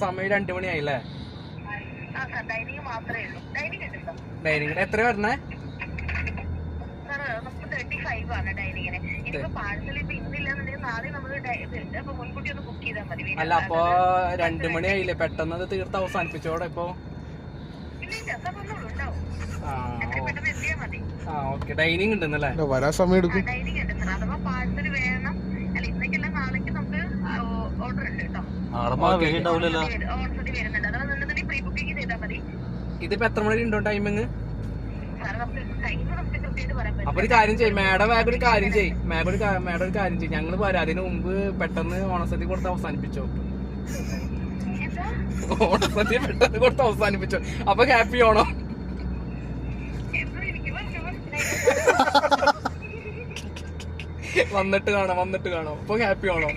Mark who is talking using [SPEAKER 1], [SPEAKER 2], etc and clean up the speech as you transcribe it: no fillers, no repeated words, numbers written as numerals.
[SPEAKER 1] സമയം 2 മണിയായില്ലേ? ഡൈനിങ് എത്ര വരണേ? അല്ല അപ്പൊ 2 മണിയായില്ലേ, പെട്ടെന്ന് അത് തീർത്ത് അവസാനിപ്പിച്ചോടെ ഇപ്പൊ. ഓക്കെ, ഡൈനിങ് ഉണ്ടെന്നല്ലേ?
[SPEAKER 2] വരാൻ സമയം എടുക്കും.
[SPEAKER 1] ഇതിപ്പോ എത്ര മണി ഉണ്ടോ ടൈമിങ്? അപ്പൊ ഒരു കാര്യം ചെയ്യും മാഡം, ഒരു കാര്യം ചെയ്യും ഞങ്ങള് വരാം, അതിന് മുമ്പ് പെട്ടെന്ന് ഓണസദ്യ കൊടുത്ത് അവസാനിപ്പിച്ചോ. ഓണസദ്യ പെട്ടെന്ന് കൊടുത്ത് അവസാനിപ്പിച്ചോ, അപ്പൊ ഹാപ്പി ആണോ? വന്നിട്ട് കാണാം, അപ്പൊ ഹാപ്പി ആണോ?